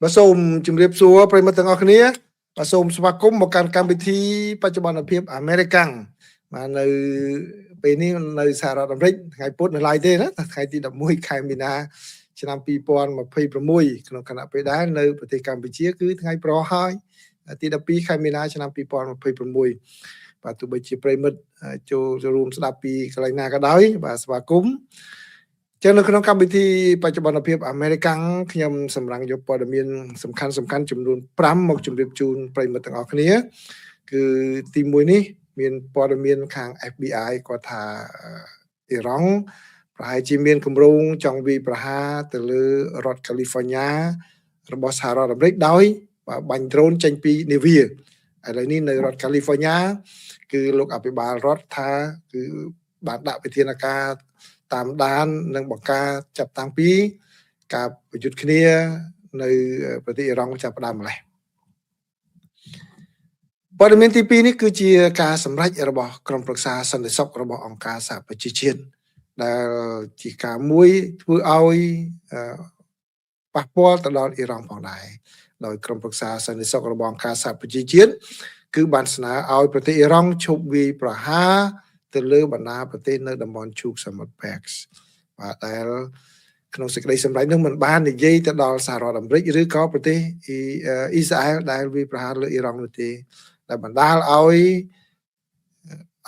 បាទសូមជម្រាបសួរប្រិយមិត្តទាំងអស់គ្នាបាទសូមស្វាគមន៍មកកាន់កម្មវិធីបច្ចុប្បន្នភាពអាមេរិកាំងបាទនៅពេលនេះនៅសហរដ្ឋអាមេរិកថ្ងៃពុធនៅឡើយទេណាថ្ងៃទី11ខែមីនាឆ្នាំ2026ក្នុងគណៈពេលដែរនៅប្រទេសកម្ពុជាគឺថ្ងៃប្រហើយទី12ខែមីនាឆ្នាំ2026បាទទោះបីជាប្រិយមិត្តចូលរួមស្ដាប់ពីកន្លែងណាក៏ដោយបាទស្វាគមន៍ចឹងនៅក្នុងកម្មវិធីបច្ចុប្បន្នភាពអាមេរិកាំងខ្ញុំសម្រាប់យកព័ត៌មានសំខាន់ចំនួន5មកជម្រាបជូនប្រិយមិត្តទាំងអស់គ្នាគឺទី1នេះមានព័ត៌មានខាង FBI គាត់ថាអ៊ីរ៉ង់ប្រហែលជាមានគម្រោងចង់វាយប្រហារទៅលើរដ្ឋ California របស់សហរដ្ឋអាមេរិកដោយបាញ់ដ្រូនចេញពីនាវាឥឡូវនេះនៅរដ្ឋ California គឺលោកអភិបាលរដ្ឋថាគឺបានដាក់វិធានការតាមដាននិងបង្ការចាប់តាំងពីការប្រយុទ្ធគ្នានៅប្រទេសអ៊ីរ៉ង់ចាប់ផ្ដើមម្លេះព័ត៌មានទី2នេះគឺជាការសម្រេចរបស់ក្រុមប្រឹក្សាសន្តិសុខរបស់អង្គការសហប្រជាជាតិដែលជាការមួយធ្វើឲ្យប៉ះពាល់ទៅដល់អ៊ីរ៉ង់ផងដែរដោយក្រុមប្រឹក្សាសន្តិសុខរបស់អង្គការសហប្រជាជាតិគឺបានស្នើឲ្យប្រទេសអ៊ីរ៉ង់ឈប់វាយប្រហារទៅលើបណ្ដាប្រទេសនៅតំបន់ឈូកសមុទ្រ PAX បាទដែលក្នុងសេចក្តីសម្រេចនោះមិនបាននិយាយទៅដល់សហរដ្ឋអាមេរិកឬក៏ប្រទេសអ៊ីស្រាអែលដែលវាយប្រហារលើអ៊ីរ៉ង់នោះទេដែលបណ្ដាលឲ្យ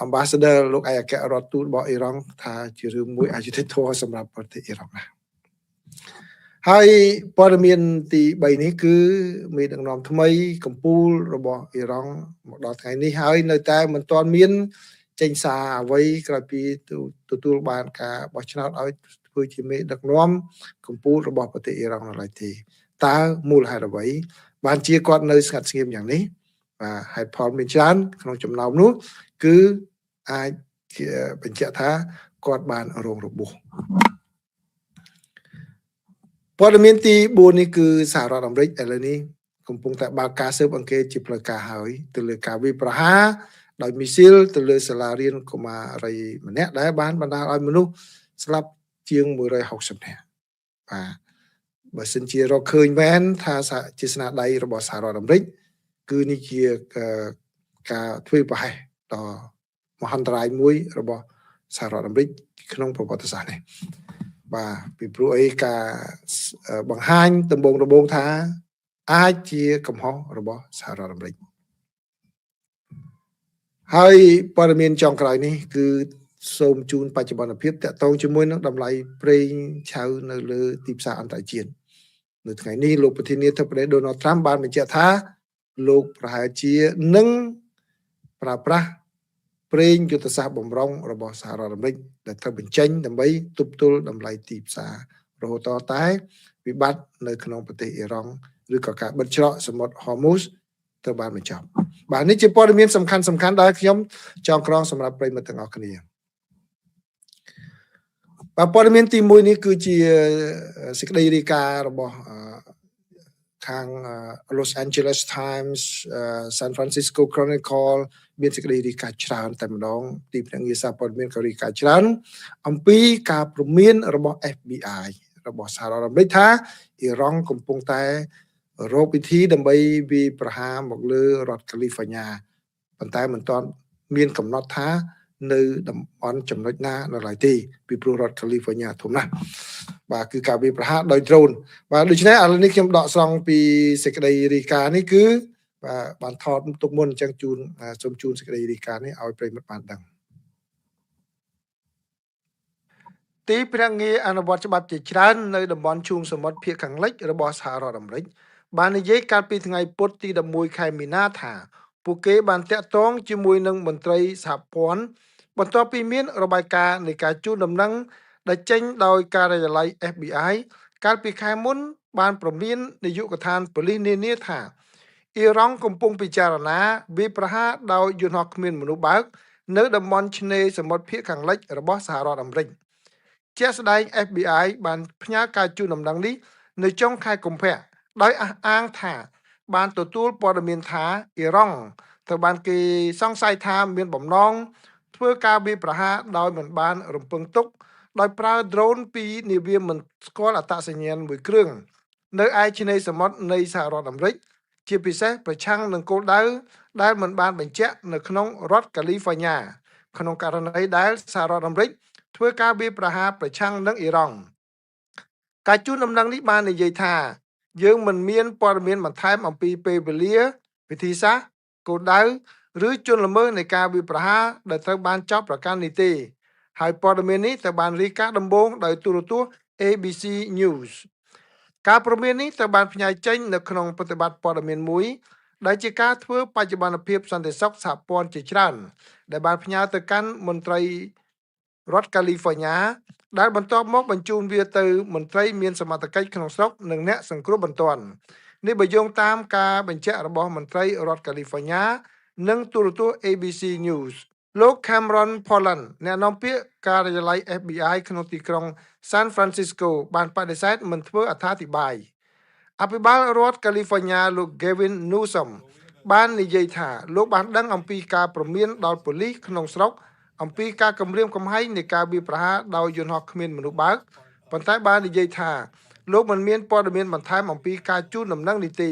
Ambassador លោកឯកអគ្គរដ្ឋទូតរបស់អ៊ីរ៉ង់ថាជារឿងមួយអយុត្តិធម៌សម្រាប់ប្រទេសអ៊ីរ៉ង់ណាហើយព័ត៌មានទី3នេះគឺមេដឹកនាំថ្មីកម្ពុជារបស់អ៊ីរ៉ង់មកដល់ថ្ងៃនេះហើយនៅតែមិនទាន់មានចេញសារអ្វីក្រោយពីទទួលបានការបោះឆ្នោតឲ្យធ្វើជាមេដឹកនាំកម្ពុជារបស់ប្រទេសអ៊ីរ៉ង់នៅឡើយទេតើមូលហេតុអ្វីបានជាគាត់នៅស្ងាត់ស្ងៀមយ៉ាងនេះបាទហេតុផលមានច្រើនក្នុងចំណោមនោះគឺអាចបញ្ជាក់ថាគាត់បានរងរបួសព័ត៌មានទី4នេះគឺសហរដ្ឋអាមេរិកឥឡូវនេះកំពុងតែបើកការស៊ើបអង្កេតជាផ្លូវការហើយទៅលើការវាយប្រហារដោយមីស៊ីលទៅលើសាលារៀនកុមារីម្នាក់ដែលបានបណ្ដាលឲ្យមនុស្សស្លាប់ជាង160នាក់បាទបើសិនជារកឃើញមែនថាជាស្នាដៃរបស់សហរដ្ឋអាមេរិកគឺនេះជាការធ្វើប្រហែសដល់មហន្តរាយមួយរបស់សហរដ្ឋអាមេរិកក្នុងប្រវត្តិសាស្ត្រនេះបាទពីព្រោះអីការបង្ហាញដំបូងថាអាចជាកំហុសរបស់សហរដ្ឋអាមេរិកហើយព័ត៌មានចុងក្រោយនេះគឺសូមជូនបច្ចុប្បន្នភាពតកតងជាមួយនឹងតម្លៃប្រេងឆៅនៅលើទីផ្សារអន្តរជាតិនៅថ្ងៃនេះលោកប្រធានាធិបតី Donald Trump បានបញ្ជាក់ថាលោកប្រហែលជានឹងប្រើប្រាស់ប្រេងយុទ្ធសាស្ត្របម្រុងរបស់សហរដ្ឋអាមេរិកដែលត្រូវបញ្ចេញដើម្បីទប់ទល់តម្លៃទីផ្សាររហូតតែវិបត្តិនៅក្នុងប្រទេសអ៊ីរ៉ង់ឬក៏ការបិទច្រកសមុទ្រ Hormuz ត្រូវបានបញ្ចប់បាទនេះជាព័ត៌មានសំខាន់ដែលខ្ញុំចងក្រងសម្រាប់ប្រិយមិត្តទាំងអស់គ្នាបាទព័ត៌មានទី1នេះគឺជាសេចក្តីរាយការណ៍របស់ខាង Los Angeles Times San Francisco Chronicle មានសេចក្តីរាយការណ៍ច្រើនតែម្ដងទីភ្នាក់ងារសារព័ត៌មានក៏រាយការណ៍ច្រើនអំពីការព្រមានរបស់ FBI របស់សហរដ្ឋអាមេរិកថាអ៊ីរ៉ង់កំពុងតែរកវិធីដើម្បីវាយប្រហារមកលើរដ្ឋ California ប៉ុន្តែមិនទាន់មានកំណត់ថានៅតំបន់ចំណុចណានៅឡើយទេពីព្រោះរដ្ឋ California ធំណាស់បាទគឺការវាយប្រហារដោយ drone បាទដូច្នេះឥឡូវនេះខ្ញុំដកស្រង់ពីសេចក្តីរាយការណ៍នេះគឺបាទបានថតទុកមុនអញ្ចឹងសូមជូនសេចក្តីរាយការណ៍នេះឲ្យប្រិយមិត្តបានដឹងទីភ្នាក់ងារអនុវត្តច្បាប់ជាច្រើននៅតំបន់ឈូងសមុទ្រភាគខាងលិចរបស់សហរដ្ឋអាមេរិកបាននិយាយកាលពីថ្ងៃពុធទី11ខែមីនាថាពួកគេបានតាក់ទងជាមួយនឹងមន្ត្រីសហព័ន្ធបន្ទាប់ពីមានរបាយការណ៍នៃការជូនដំណឹងដែលចេញដោយការិយាល័យ FBI កាលពីខែមុនបានព្រមាននាយកដ្ឋានប៉ូលីសនានាថាអ៊ីរ៉ង់កំពុងពិចារណាវាយប្រហារដោយយន្តហោះគ្មានមនុស្សបើកនៅតំបន់ឆ្នេរសមុទ្រភាគខាងលិចរបស់សហរដ្ឋអាមេរិកជាក់ស្ដែង FBI បានផ្ញើការជូនដំណឹងនេះនៅចុងខែកុម្ភៈដោយអះអាងថាបានទទួលព័ត៌មានថាអ៊ីរ៉ង់ត្រូវបានគេសង្ស័យថាមានបំណងធ្វើការវាយប្រហារដោយមិនបានរំពឹងទុកដោយប្រើ drone ពីនាវាមិនស្គាល់អត្តសញ្ញាណមួយគ្រឿង nơi ai trên đây sầm mót nơi xã rọt làm rích chia bị xét phải chăng nâng cô đá đá mình ban bệnh chết nơi khung rọt California khung cả nơi đá xã rọt làm rích thuê ca bi praha phải chăng nâng Iran cái chú nằm năng lý ban này dây thà dương mình miên qua miên mà thay mà pi pe bê lia vì thì sao cô đá rưới chôn làm mơ này ca bi praha để theo ban chop là can niti hai por miên ní theo ban ri cá đâm bông đời tu ABC News ការព្រមាននេះត្រូវបានផ្ញើចេញនៅក្នុងប្រតិបត្តិព័ត៌មានមួយដែលជាការធ្វើបច្ចុប្បន្នភាពសន្តិសុខសហព័ន្ធជាច្រើនដែលបានផ្ញើទៅកាន់មន្ត្រីរដ្ឋកាលីហ្វ័រញ៉ាដែលបន្ទាប់មកបញ្ជូនវាទៅមន្ត្រីមានសមត្ថកិច្ចក្នុងស្រុកនិងអ្នកសង្គ្រោះបន្ទាន់នេះបើយោងតាមការបញ្ជាក់របស់មន្ត្រីរដ្ឋកាលីហ្វ័រញ៉ានិងទូរទស្សន៍ ABC News លោក Cameron Pollan អ្នកនាំពាក្យការិយាល័យ FBI ក្នុងទីក្រុង San Francisco បានបដិសេធមិនធ្វើអត្ថាធិប្បាយអភិបាលរដ្ឋ California លោក Gavin Newsom បាននិយាយថាលោកបានដឹងអំពីការព្រមានដល់ប៉ូលីសក្នុងស្រុកអំពីការគម្រាមកំហែងនៃការវាយប្រហារដោយយន្តហោះគ្មានមនុស្សបើកប៉ុន្តែបាននិយាយថាលោកមិនមានព័ត៌មានបន្ថែមអំពីការជូនដំណឹងនេះទេ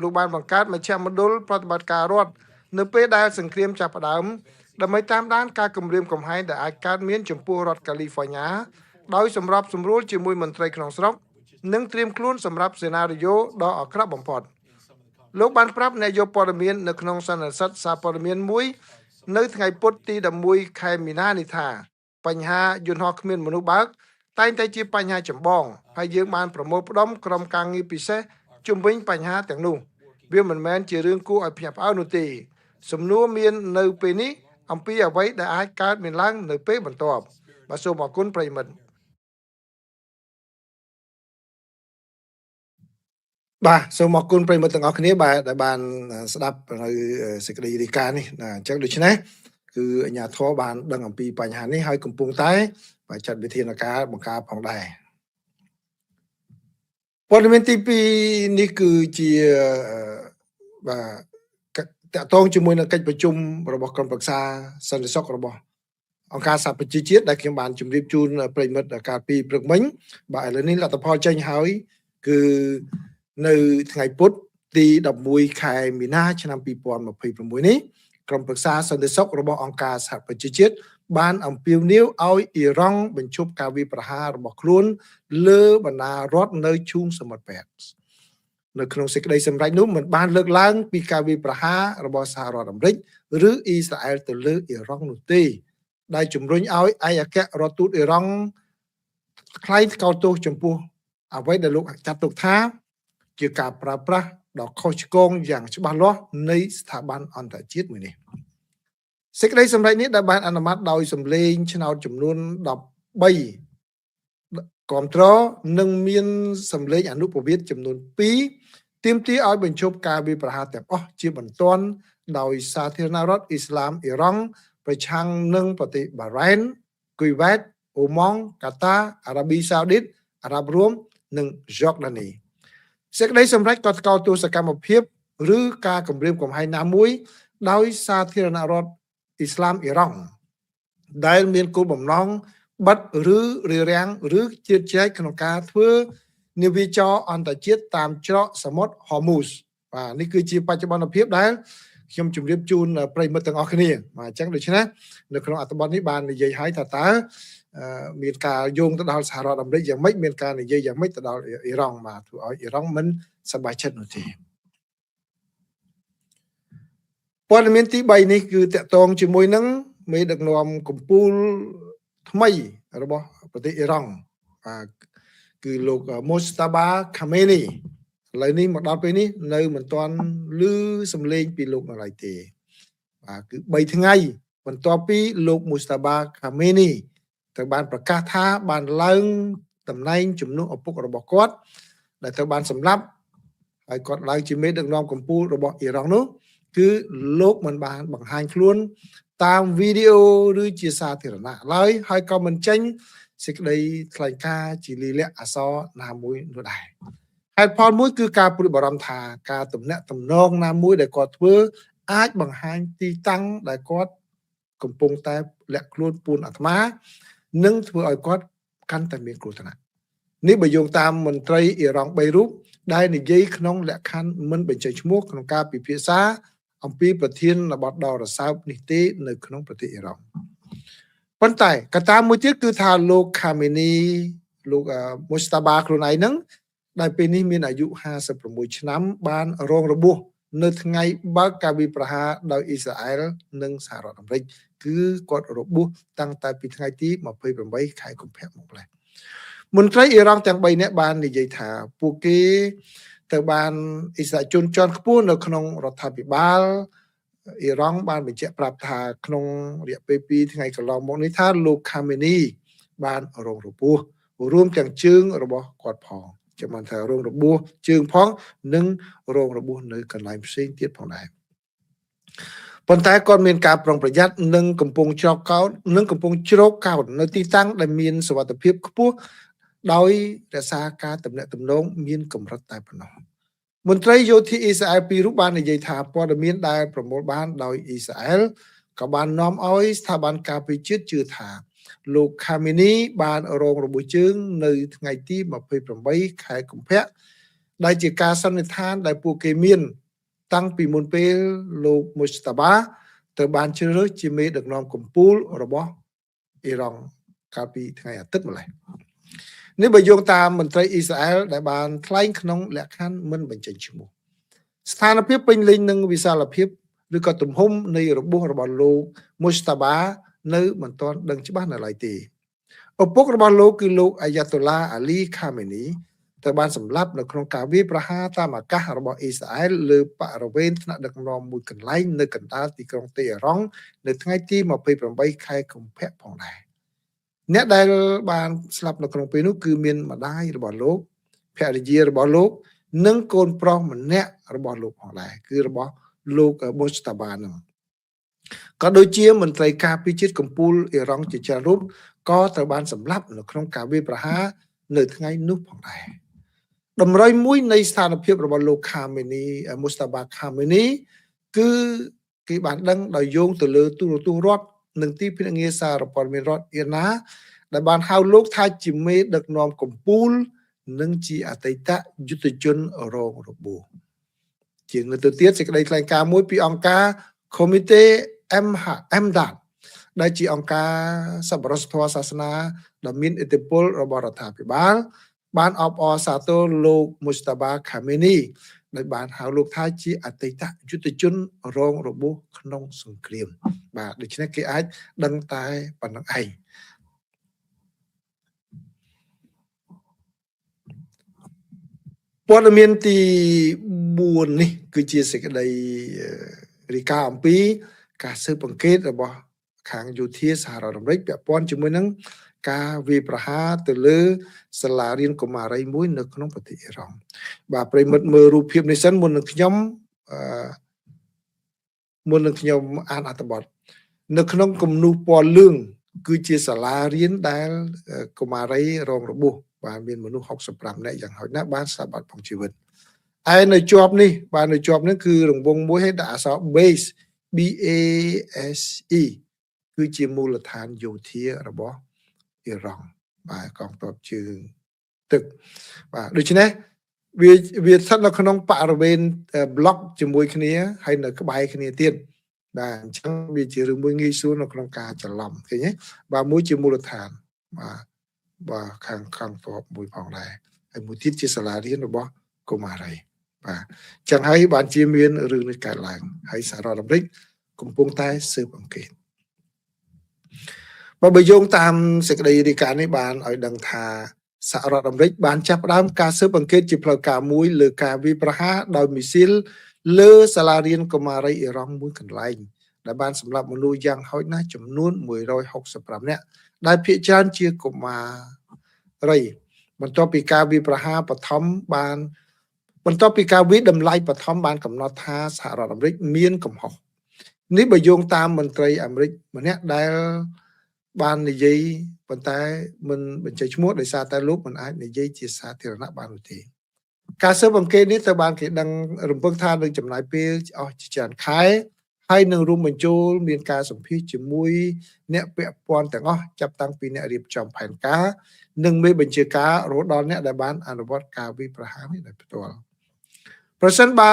លោកបានបង្កើតមជ្ឈមណ្ឌលប្រតិបត្តិការរដ្ឋនៅពេលដែលសង្គ្រាមចាប់ផ្ដើមដើម្បីតាមដានការគម្រាមកំហែងដែលអាចកើតមានចំពោះរដ្ឋ California ដោយសម្របសម្រួលជាមួយមន្ត្រីក្នុងស្រុកនិងត្រៀមខ្លួនសម្រាប់សេណារីយ៉ូដ៏អាក្រក់បំផុតលោកបានប្រាប់អ្នកយកព័ត៌មាននៅក្នុងសន្និសីទសារព័ត៌មានមួយនៅថ្ងៃពុធទី11ខែមីនានេះថាបញ្ហាយន្តហោះគ្មានមនុស្សបើកតែងតែជាបញ្ហាចម្បងហើយយើងបានប្រមូលផ្ដុំក្រុមការងារពិសេសជុំវិញបញ្ហាទាំងនោះវាមិនមែនជារឿងគួរឲ្យភ្ញាក់ផ្អើលនោះទេសំណួរមាននៅពេលនេះអំពីអ្វីដែលអាចកើតមានឡើងនៅពេលបន្ទាប់បាទសូមអរគុណប្រិយមិត្តបាទសូមអរគុណប្រិយមិត្តទាំងអស់គ្នាបាទដែលបានស្ដាប់នៅសេចក្តីរាយការណ៍នេះអញ្ចឹងដូច្នេះគឺអាជ្ញាធរបានដឹងអំពីបញ្ហានេះហើយកំពុងតែបាទចាត់វិធានការបង្ការផងដែរព័ត៌មានទី2នេះគឺជាបាទតកតងជាមួយនឹងកិច្ចប្រជុំរបស់ក្រុមប្រឹក្សាសន្តិសុខរបស់អង្គការសហប្រជាជាតិដែលខ្ញុំបានជម្រាបជូនប្រិយមិត្តកាលពីព្រឹកមិញបាទឥឡូវនេះលទ្ធផលចេញហើយគឺនៅថ្ងៃពុធទី11ខែមីនាឆ្នាំ2026នេះក្រុមប្រឹក្សាសន្តិសុខរបស់អង្គការសហប្រជាជាតិបានអំពាវនាវឲ្យអ៊ីរ៉ង់បញ្ឈប់ការវាយប្រហាររបស់ខ្លួនលើបណ្ដារដ្ឋនៅឈូងសមុទ្រពេរសនៅក្នុងសេចក្តីសម្រេចនោះមិនបានលើកឡើងពីការវាយប្រហាររបស់សហរដ្ឋអាមេរិកឬអ៊ីស្រាអែលទៅលើអ៊ីរ៉ង់នោះទេដែលជំរុញឲ្យឯកអគ្គរដ្ឋទូតអ៊ីរ៉ង់ថ្លែងថ្កោលទោសចំពោះអ្វីដែលលោកចាត់ទុកថាជាការប្រើប្រាស់ដ៏ខុសឆ្គងយ៉ាងច្បាស់លាស់នៃស្ថាប័នអន្តរជាតិមួយនេះសេចក្តីសម្រេចនេះដែលបានអនុម័តដោយសម្លេងឆ្នោតចំនួន13គាំទ្រនិងមានសម្លេងអនុប្រវត្តិចំនួន2ទាមទារឲ្យបញ្ឈប់ការវាយប្រហារទាំងអស់ជាបន្ទាន់ដោយសាធារណរដ្ឋអ៊ីស្លាមអ៊ីរ៉ង់ប្រឆាំងនឹងប្រទេសបារ៉ែនគុយវ៉ែតអូម៉ង់កាតាអារ៉ាប៊ីសាអូឌីតអារ៉ាប់រួមនិងយ៉ូដានីសេចក្តីសម្រេចក៏ថ្កោលទោសសកម្មភាពឬការគំរាមកំហែងណាមួយដោយសាធារណរដ្ឋអ៊ីស្លាមអ៊ីរ៉ង់ដែលមានគោលបំណងបិទឬរារាំងឬជៀតចែកក្នុងការធ្វើនាវាចរអន្តរជាតិតាមច្រកសមុទ្រហូមូសបាទនេះគឺជាបច្ចុប្បន្នភាពដែលខ្ញុំជម្រាបជូនប្រិយមិត្តទាំងអស់គ្នាបាទអញ្ចឹងដូច្នេះនៅក្នុងអត្ថបទនេះបាននិយាយឲ្យថាតើមានការយោងទៅដល់សហរដ្ឋអាមេរិកយ៉ាងម៉េចមានការនិយាយយ៉ាងម៉េចទៅដល់អ៊ីរ៉ង់បាទធ្វើឲ្យអ៊ីរ៉ង់មិនសប្បាយចិត្តនោះទេព័ត៌មានទី3នេះគឺតកតងជាមួយនឹងមេដឹកនាំកម្ពុជាថ្មីរបស់ប្រទេសអ៊ីរ៉ង់បាទគឺលោកមូស្តាបាខាមេនីឥឡូវនេះមកដល់ពេលនេះនៅមិនទាន់ឮសំឡេងពីលោកនៅឡើយទេបាទគឺ3ថ្ងៃបន្ទាប់ពីលោកមូស្តាបាខាមេនីត្រូវបានប្រកាសថាបានឡើងតំណែងជំនួសឪពុករបស់គាត់ដែលត្រូវបានសម្លាប់ហើយគាត់ឡើងជាមេដឹកនាំកម្ពុជារបស់អ៊ីរ៉ង់នោះគឺលោកមិនបានបង្ហាញខ្លួនតាមវីដេអូឬជាសាធារណៈឡើយហើយក៏មិនចេញសេចក្តីថ្លែងការណ៍ជាលិលាក់អក្សរណាមួយនោះដែរហេតុផលមួយគឺការព្រួយបារម្ភថាការទំនាក់ទំនងណាមួយដែលគាត់ធ្វើអាចបង្ហាញទីតាំងដែលគាត់កំពុងតែលាក់ខ្លួនពួនអាត្មានិងធ្វើឲ្យគាត់កាន់តែមានគ្រោះថ្នាក់ នេះបើយោងតាមមន្ត្រីអ៊ីរ៉ង់3រូបដែលនិយាយក្នុងលក្ខខណ្ឌមិនបញ្ចេញឈ្មោះក្នុងការពិភាក្សាអំពីប្រធានបទដ៏រសើបនេះទេនៅក្នុងប្រទេសអ៊ីរ៉ង់ប៉ុន្តែកត្តាមួយទៀតគឺថាលោកខាមេនីលោកមូស្តាបាខ្លួនឯងហ្នឹងដែលពេលនេះមានអាយុ56ឆ្នាំបានរងរបួសនៅថ្ងៃបើកការវាយប្រហារដោយអ៊ីស្រាអែលនិងសហរដ្ឋអាមេរិកគឺគាត់របួសតាំងតែពីថ្ងៃទី28ខែកុម្ភៈមកម្លេះមន្ត្រីអ៊ីរ៉ង់ទាំង3នាក់បាននិយាយថាពួកគេទៅបានអ៊ីស្រាអែលជនជាន់ខ្ពស់នៅក្នុងរដ្ឋាភិបាលអ៊ីរ៉ង់បានបញ្ជាក់ប្រាប់ថាក្នុងរយៈពេល2ថ្ងៃកន្លងមកនេះថាលោកខាមេនីបានរងរបួសរួមទាំងជើងរបស់គាត់ផងចាំបានថារងរបួសជើងផងនិងរងរបួសនៅកន្លែងផ្សេងទៀតផងដែរប៉ុន្តែគាត់មានការប្រុងប្រយ័ត្ននិងកំពុងជ្រកកោតនៅទីតាំងដែលមានសុវត្ថិភាពខ្ពស់ដោយរក្សាការទំនាក់ទំនងមានកម្រិតតែប៉ុណ្ណោះមន្ត្រីយោធាអ៊ីស្រាអែល2រូបបាននិយាយថាព័ត៌មានដែលប្រមូលបានដោយអ៊ីស្រាអែលក៏បាននាំឲ្យស្ថាប័នការពារជាតិជឿថាលោកខាមេនីបានរងរបួសជើងនៅថ្ងៃទី28ខែកុម្ភៈដែលជាការសន្និដ្ឋានដែលពួកគេមានតាំងពីមុនពេលលោកមូស្តាបាត្រូវបានជ្រើសរើសជាមេដឹកនាំកំពូលរបស់អ៊ីរ៉ង់កាលពីថ្ងៃអាទិត្យម្លេះនេះបើយោងតាមមន្ត្រីអ៊ីស្រាអែលដែលបានថ្លែងក្នុងលក្ខខណ្ឌមិនបញ្ចេញឈ្មោះស្ថានភាពពេញលេញនិងវិសាលភាពឬក៏ទំហំនៃរបួសរបស់លោកមូស្តាបានៅមិនទាន់ដឹងច្បាស់នៅឡើយទេឪពុករបស់លោកគឺលោកអាយ៉ាតូឡាអាលីខាមេនីត្រូវបានសម្លាប់នៅក្នុងការវាយប្រហារតាមអាកាសរបស់អ៊ីស្រាអែលលើបរិវេណថ្នាក់ដឹកនាំមួយកន្លែងនៅកណ្ដាលទីក្រុងតេហេរ៉ង់នៅថ្ងៃទី28ខែកុម្ភៈផងដែរអ្នកដែលបានស្លាប់នៅក្នុងពេលនោះគឺមានម្ដាយរបស់លោកភរិយារបស់លោកនិងកូនប្រុសម្នាក់របស់លោកផងដែរគឺរបស់លោកបូស្តាបានឹងក៏ដូចជាមន្ត្រីការពារជាតិកំពូលអ៊ីរ៉ង់ជាច្រើនរូបក៏ត្រូវបានសម្លាប់នៅក្នុងការវាយប្រហារនៅថ្ងៃនោះផងដែរតម្រុយមួយនៃស្ថានភាពរបស់លោកខាមេនីមូស្តាបាខាមេនីគឺគេបានដឹងដោយយោងទៅលើទូរទស្សន៍រដ្ឋនិងទីភ្នាក់ងារសារព័ត៌មានរដ្ឋអ៊ីណាដែលបានហៅលោកថាជាមេដឹកនាំកំពូលនិងជាអតីតយុទ្ធជនរងរបួសជាងទៅទៀតសេចក្តីថ្លែងការណ៍មួយពីអង្គការ Comité Emdad ដែលជាអង្គការសប្បុរសធម៌សាសនាដ៏មានឥទ្ធិពលរបស់រដ្ឋាភិបាលបានអបអរសាទរលោកមូស្តាបាខាមេនីដែលបានហៅលោកថាជាអតីតយុទ្ធជនរងរបួសក្នុងសង្គ្រាមបាទដូច្នេះគេអាចដឹងតែប៉ុណ្្នឹងឯងព័ត៌មានទី4នេះគឺជាសេចក្តីរាយការណ៍អំពីការស៊ើបអង្កេតរបស់ខាងយោធាសហរដ្ឋអាមេរិកពាក់ព័ន្ធជាមួយនឹងការវាយប្រហារទៅលើសាលារៀនកុមារីមួយនៅក្នុងប្រទេសអ៊ីរ៉ង់បាទប្រិមិត្តមើលរូបភាពនេះសិនមុននឹងខ្ញុំអានអត្ថបទនៅក្នុងគំនូសពណ៌លឿងគឺជាសាលារៀនដែលកុមារីរងរបួសបាទមានមនុស្ស65នាក់យ៉ាងហោចណាស់បានស្លាប់បាត់បង់ជីវិតឯនៅជាប់នេះបាទនៅជាប់នេះគឺរង្វង់មួយឲ្យដាក់អក្សរ base BASE គឺជាមូលដ្ឋានយោធារបស់អ៊ីរ៉ង់បាទកងទ័ពជើងទឹកបាទដូច្នេះវាស្ថិតនៅក្នុងបរិវេណ block ជាមួយគ្នាហើយនៅក្បែរគ្នាទៀតបាទអញ្ចឹងវាជារឿងមួយងាយស្រួលនៅក្នុងការច្រឡំឃើញទេបាទមួយជាមូលដ្ឋានបាទខាងទ័ពមួយផងដែរហើយមួយទៀតជាសាលារៀនរបស់កុមារីបាទអញ្ចឹងហើយបានជាមានរឿងនេះកើតឡើងហើយសហរដ្ឋអាមេរិកកំពុងតែស៊ើបអង្កេតបើយោងតាមសេចក្តីរាយការណ៍នេះបានឲ្យដឹងថាសហរដ្ឋអាមេរិកបានចាប់ផ្ដើមការស៊ើបអង្កេតជាផ្លូវការមួយលើការវាយប្រហារដោយមីស៊ីលលើសាលារៀនកុមារីអ៊ីរ៉ង់មួយកន្លែងដែលបានសម្លាប់មនុស្សយ៉ាងហោចណាស់ចំនួន165នាក់ដែលភាគច្រើនជាកុមារីបន្ទាប់ពីការវាយប្រហារបឋមបានកំណត់ថាសហរដ្ឋអាមេរិកមានកំហុសនេះបើយោងតាមមន្ត្រីអាមេរិកម្នាក់ដែលបាននិយាយប៉ុន្តែមិនបញ្ចេញឈ្មោះដោយសារតែលោកមិនអាចនិយាយជាសាធារណៈបាននោះទេការស៊ើបអង្កេតនេះត្រូវបានគេដឹងរំពឹងថានឹងចំណាយពេលអស់ជាច្រើនខែ ហើយនឹងរួមបញ្ចូលមានការសម្ភាសជាមួយអ្នកពាក់ព័ន្ធទាំងអស់ចាប់តាំងពីអ្នករៀបចំផែនការនិងមេបញ្ជាការរហូតដល់អ្នកដែលបានអនុវត្តការវាយប្រហារនេះដោយផ្ទាល់ប្រសិនបើ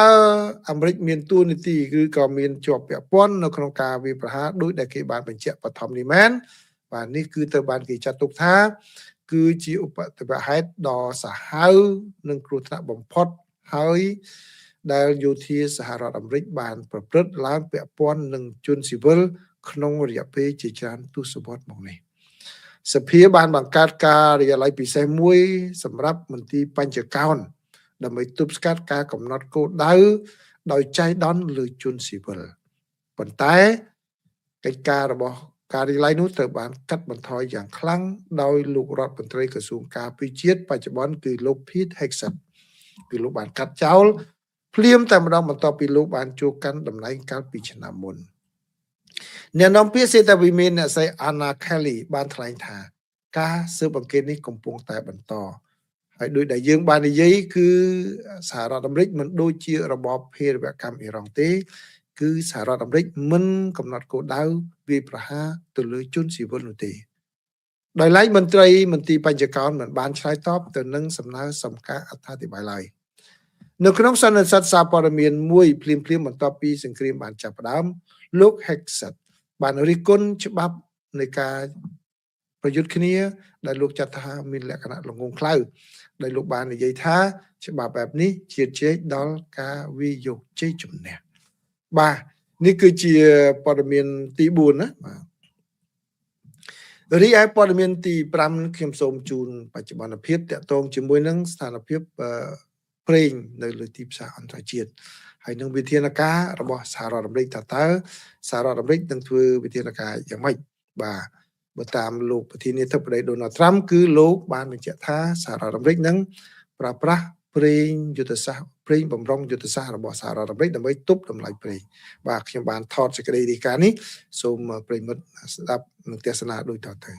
អាមេរិកមានទួនាទីគឺក៏មានជាប់ពាក់ព័ន្ធនៅក្នុងការវាយប្រហារដោយដែលគេបានបញ្ជាក់បឋមនេះមែនបាទនេះគឺត្រូវបានគេចាត់ទុកថាគឺជាឧបទ្ទវហេតុដ៏សាហាវនិងគ្រោះថ្នាក់បំផុតហើយដែលយោធាសហរដ្ឋអាមេរិកបានប្រព្រឹត្តឡើងពាក់ព័ន្ធនឹងជនស៊ីវិលក្នុងរយៈពេលជាច្រើនទសវត្សរ៍មកនេះសភាបានបង្កើតការិយាល័យពិសេសមួយសម្រាប់មន្ទីរបញ្ចកោណដើម្បីទប់ស្កាត់ការកំណត់គោលដៅដោយចៃដន្យលើជនស៊ីវិលប៉ុន្តែកិច្ចការរបស់ការិយាល័យនោះត្រូវបានកាត់បន្ថយយ៉ាងខ្លាំងដោយលោករដ្ឋមន្ត្រីក្រសួងការពារជាតិបច្ចុប្បន្នគឺលោក Pete Hegseth គឺលោកបានកាត់ចោលភ្លាមតែម្ដងបន្ទាប់ពីលោកបានជួបកាន់តំណែងកាលពីឆ្នាំមុនអ្នកនាំពាក្យសេតាវិមានអ្នកស្រី Anna Kelly បានថ្លែងថាការស៊ើបអង្កេតនេះកំពុងតែបន្តហើយដោយដែលយើងបាននិយាយគឺសហរដ្ឋអាមេរិកមិនដូចជារបបភេរវកម្មអ៊ីរ៉ង់ទេគឺសហរដ្ឋអាមេរិកមិនកំណត់គោលដៅវាយប្រហារទៅលើជនស៊ីវិលនោះទេដោយឡែកមន្ត្រីមន្ទីរបញ្ចកោណមិនបានឆ្លើយតបទៅនឹងសំណើសំការអត្ថាធិប្បាយឡើយនៅក្នុងសន្និសីទសារព័ត៌មានមួយភ្លាមបន្ទាប់ពីសង្គ្រាមបានចាប់ផ្ដើមលោក Hegseth បានរិះគន់ច្បាប់នៃការប្រយុទ្ធគ្នាដែលលោកចាត់ថាមានលក្ខណៈល្ងងខ្លៅដែលលោកបាននិយាយថាច្បាប់បែបនេះជាជែកដល់ការវិយោគជ័យជំនះបាទនេះគឺជាព័ត៌មានទី4ណាបាទរីឯព័ត៌មានទី5ខ្ញុំសូមជូនបច្ចុប្បន្នភាពតកតងជាមួយនឹងស្ថានភាពប្រេងនៅលើទីផ្សារអន្តរជាតិហើយនឹងវិធានការរបស់សហរដ្ឋអាមេរិកថាតើសហរដ្ឋអាមេរិកនឹងធ្វើវិធានការយ៉ាងម៉េចបាទបើតាមលោកប្រធានាធិបតីដូណាល់ត្រាំគឺលោកបានបញ្ជាក់ថាសហរដ្ឋអាមេរិកនឹងប្រើប្រាស់ប្រេងយុទ្ធសាស្ត្រប្រេងបំរុងយុទ្ធសាស្ត្ររបស់សហរដ្ឋអាមេរិកដើម្បីទប់តម្លៃប្រេងបាទខ្ញុំបានថតសេចក្តីរាយការណ៍នេះសូមប្រិយមិត្តស្ដាប់និងទស្សនាដូចតទៅ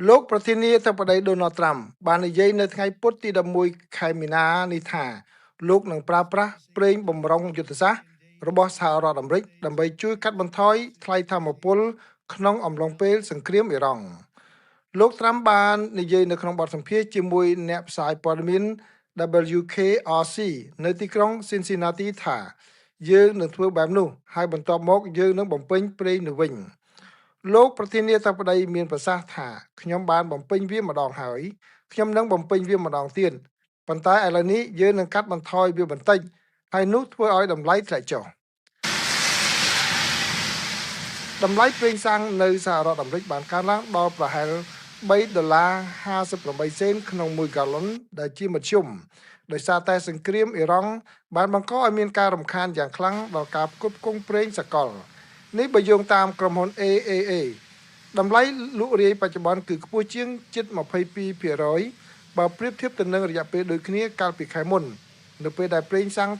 លោកប្រធានាធិបតីដូណាល់ត្រាំបាននិយាយនៅថ្ងៃពុធទី11ខែមីនានេះថាលោកនឹងប្រើប្រាស់ប្រេងបំរុងយុទ្ធសាស្ត្ររបស់សហរដ្ឋអាមេរិកដើម្បីជួយកាត់បន្ថយថ្លៃថាមពលក្នុងអំឡុងពេលសង្គ្រាមអ៊ីរ៉ង់លោកត្រាំបាននិយាយនៅក្នុងបទសម្ភាសន៍ជាមួយអ្នកផ្សាយព័ត៌មាន WKRC នៅទីក្រុង Cincinnati ថាយើងនឹងធ្វើបែបនោះហើយបន្ទាប់មកយើងនឹងបំពេញប្រេងនោះវិញលោកប្រធានាធិបតីមានប្រសាសន៍ថាខ្ញុំបានបំពេញវាម្ដងហើយខ្ញុំនឹងបំពេញវាម្ដងទៀតប៉ុន្តែឥឡូវនេះយើងនឹងកាត់បន្ថយវាបន្តិចហើយនោះធ្វើឲ្យតម្លៃធ្លាក់ចុះតម្លៃប្រេងសាំងនៅសហរដ្ឋអាមេរិកបានកើនឡើងដល់ប្រហែល$3.58សេនក្នុង1ហ្គាឡុនដែលជាមធ្យមដោយសារតែសង្គ្រាមអ៊ីរ៉ង់បានបង្កឲ្យមានការរំខានយ៉ាងខ្លាំងដល់ការផ្គត់ផ្គង់ប្រេងសកលនេះបើយោងតាមក្រុមហ៊ុន AAA តម្លៃលក់រាយបច្ចុប្បន្នគឺខ្ពស់ជាងជិត 22% បើប្រៀបធៀបទៅនឹងរយៈពេលដូចគ្នាកាលពីខែមុននៅពេលដែលប្រេងសាំង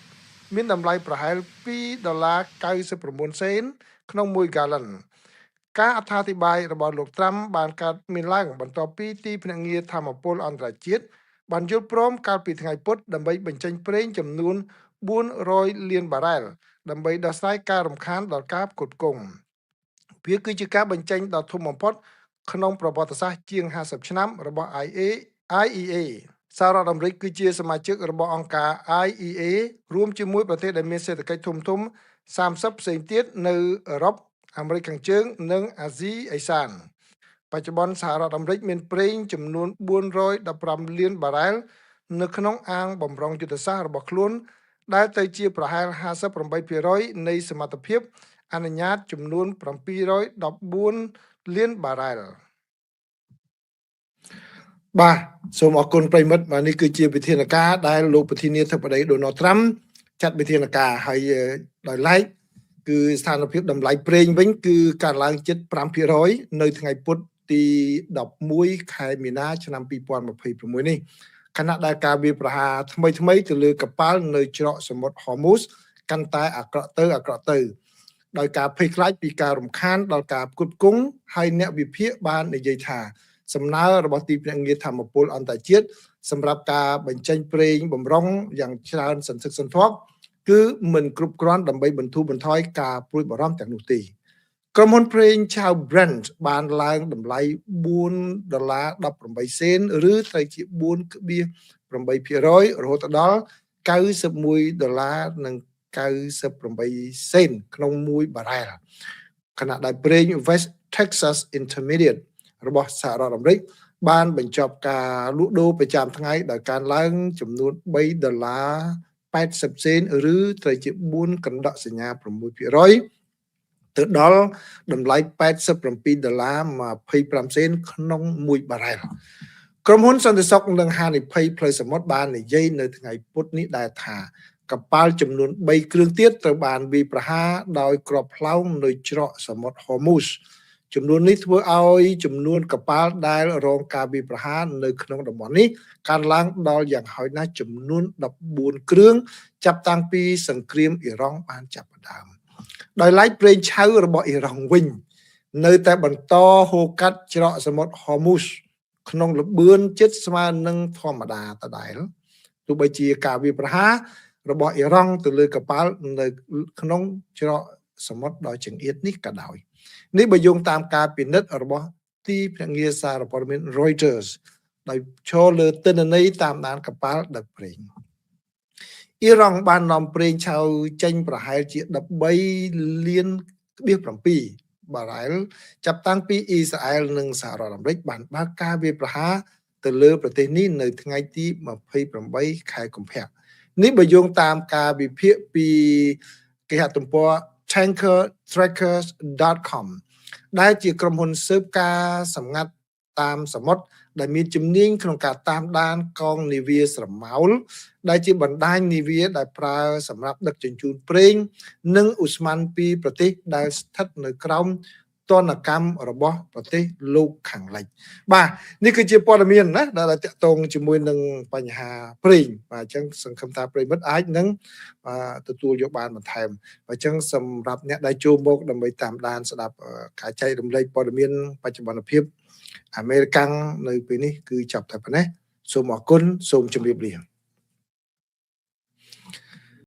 មានតម្លៃប្រហែល$2.99សេនក្នុង1ហ្គាឡុនការអត្ថាធិប្បាយរបស់លោកត្រាំបានកើតមានឡើងបន្ទាប់ពីទីភ្នាក់ងារថាមពលអន្តរជាតិបានយល់ព្រមកាលពីថ្ងៃពុធដើម្បីបញ្ចេញប្រេងចំនួន400លានបារ៉ែលដើម្បីដោះស្រាយការរំខានដល់ការផ្គត់ផ្គង់វាគឺជាការបញ្ចេញដ៏ធំបំផុតក្នុងប្រវត្តិសាស្ត្រជាង50ឆ្នាំរបស់ IEA សហរដ្ឋអាមេរិកគឺជាសមាជិករបស់អង្គការ IEA រួមជាមួយប្រទេសដែលមានសេដ្ឋកិច្ចធំ30ផ្សេងទៀតនៅអឺរ៉ុបអាមេរិកខាងជើងនិងអាស៊ីឦសានបច្ចុប្បន្នសហរដ្ឋអាមេរិកមានប្រេងចំនួន415លានបារ៉ែលនៅក្នុងអាងបម្រុងយុទ្ធសាស្ត្ររបស់ខ្លួនដែលទៅជាប្រហែល 58% នៃសមត្ថភាពអនុញ្ញាតចំនួន714លានបារ៉ែលបាទសូមអរគុណប្រិមិត្តបាទនេះគឺជាវិធានការដែលលោកប្រធានាធិបតីដូណាល់ត្រាំចាត់វិធានការហើយដោយឡែកគឺស្ថានភាពតម្លៃប្រេងវិញគឺកើនឡើងជិត 5% នៅថ្ងៃពុធទី11ខែមីនាឆ្នាំ2026នេះខណៈដែលការវាយប្រហារថ្មីទៅលើកប៉ាល់នៅច្រកសមុទ្រ Hormuz កាន់តែអាក្រក់ទៅដោយការភ័យខ្លាចពីការរំខានដល់ការផ្គត់ផ្គង់ហើយអ្នកវិភាគបាននិយាយថាសំណើរបស់ទីភ្នាក់ងារថាមពលអន្តរជាតិសម្រាប់ការបញ្ចេញប្រេងបំរុងយ៉ាងច្រើនសន្ធឹកសន្ធាប់ cứ mình cướp con đầm bay bẩn thu bẩn thói cả bụi bảo ramទាំងនោះទេក្រុមហ៊ុនប្រេងឆៅ Brent បានឡើងតម្លៃ$4.18សេនឬត្រូវជា4.8%រហូតដល់$91.98សេនក្នុងមួយបារ៉ែលខណៈដែលប្រេង West Texas Intermediate របស់សហរដ្ឋអាមេរិកបានបញ្ចប់ការលក់ដូរប្រចាំថ្ងៃដោយកើនឡើងចំនួន$3.80សេនឬត្រូវជា4កណ្ដកសញ្ញា6%ទៅដល់តម្លៃ$87.25សេនក្នុងមួយបារ៉ែលក្រុមហ៊ុនសន្តិសុខនិងហានិភ័យផ្លូវសមុទ្របាននិយាយនៅថ្ងៃពុធនេះដែរថាកប៉ាល់ចំនួន3គ្រឿងទៀតត្រូវបានវាយប្រហារដោយគ្រាប់ផ្លោងនៅច្រកសមុទ្រ Hormuz ចំនួននេះធ្វើឲ្យចំនួនកប៉ាល់ដែលរងការវាយប្រហារនៅក្នុងតំបន់នេះកើនឡើងដល់យ៉ាងហោចណាស់ចំនួន14គ្រឿងចាប់តាំងពីសង្គ្រាមអ៊ីរ៉ង់បានចាប់ផ្ដើមដោយឡែកប្រេងឆៅរបស់អ៊ីរ៉ង់វិញនៅតែបន្តហូរកាត់ច្រកសមុទ្រ Hormuz ក្នុងល្បឿនជិតស្មើនឹងធម្មតាដដែលទោះបីជាការវាយប្រហាររបស់អ៊ីរ៉ង់ទៅលើកប៉ាល់នៅក្នុងច្រកសមុទ្រដ៏ចង្អៀតនេះក៏ដោយនេះបើយោងតាមការពិនិត្យរបស់ទីភ្នាក់ងារសារព័ត៌មាន Reuters ដោយឈរលើទិន្នន័យតាមដានកប៉ាល់ដឹកប្រេងអ៊ីរ៉ង់បាននាំប្រេងឆៅចេញប្រហែលជា13.7 បារ៉ែលចាប់តាំងពីអ៊ីស្រាអែលនិងសហរដ្ឋអាមេរិកបានបើកការវាយប្រហារទៅលើប្រទេសនេះនៅថ្ងៃទី28ខែកុម្ភៈនេះបើយោងតាមការវិភាគពីគេហទំព័រ tankertrackers.com ដែលជាក្រុមហ៊ុនស៊ើបការសម្ងាត់តាមសមុទ្រដែលមានជំនាញក្នុងការតាមដានកងនាវាស្រមោលដែលជាបណ្ដាញនាវាដែលប្រើសម្រាប់ដឹកជញ្ជូនប្រេងនិងឧស្ម័នពីប្រទេសដែលស្ថិតនៅក្រោមទណ្ឌកម្មរបស់ប្រទេសលោកខាងលិចបាទនេះគឺជាព័ត៌មានណាដែលតាក់ទងជាមួយនឹងបញ្ហាប្រេងបាទអញ្ចឹងសង្ឃឹមថាប្រិមិត្តអាចនឹងទទួលយកបានបន្ថែមបាទអញ្ចឹងសម្រាប់អ្នកដែលចូលមកដើម្បីតាមដានស្ដាប់ការចែករំលែកព័ត៌មានបច្ចុប្បន្នភាពអាមេរិកាំងនៅពេលនេះគឺចាប់តែប៉ុណ្ណេះសូមអរគុណសូមជម្រាបលា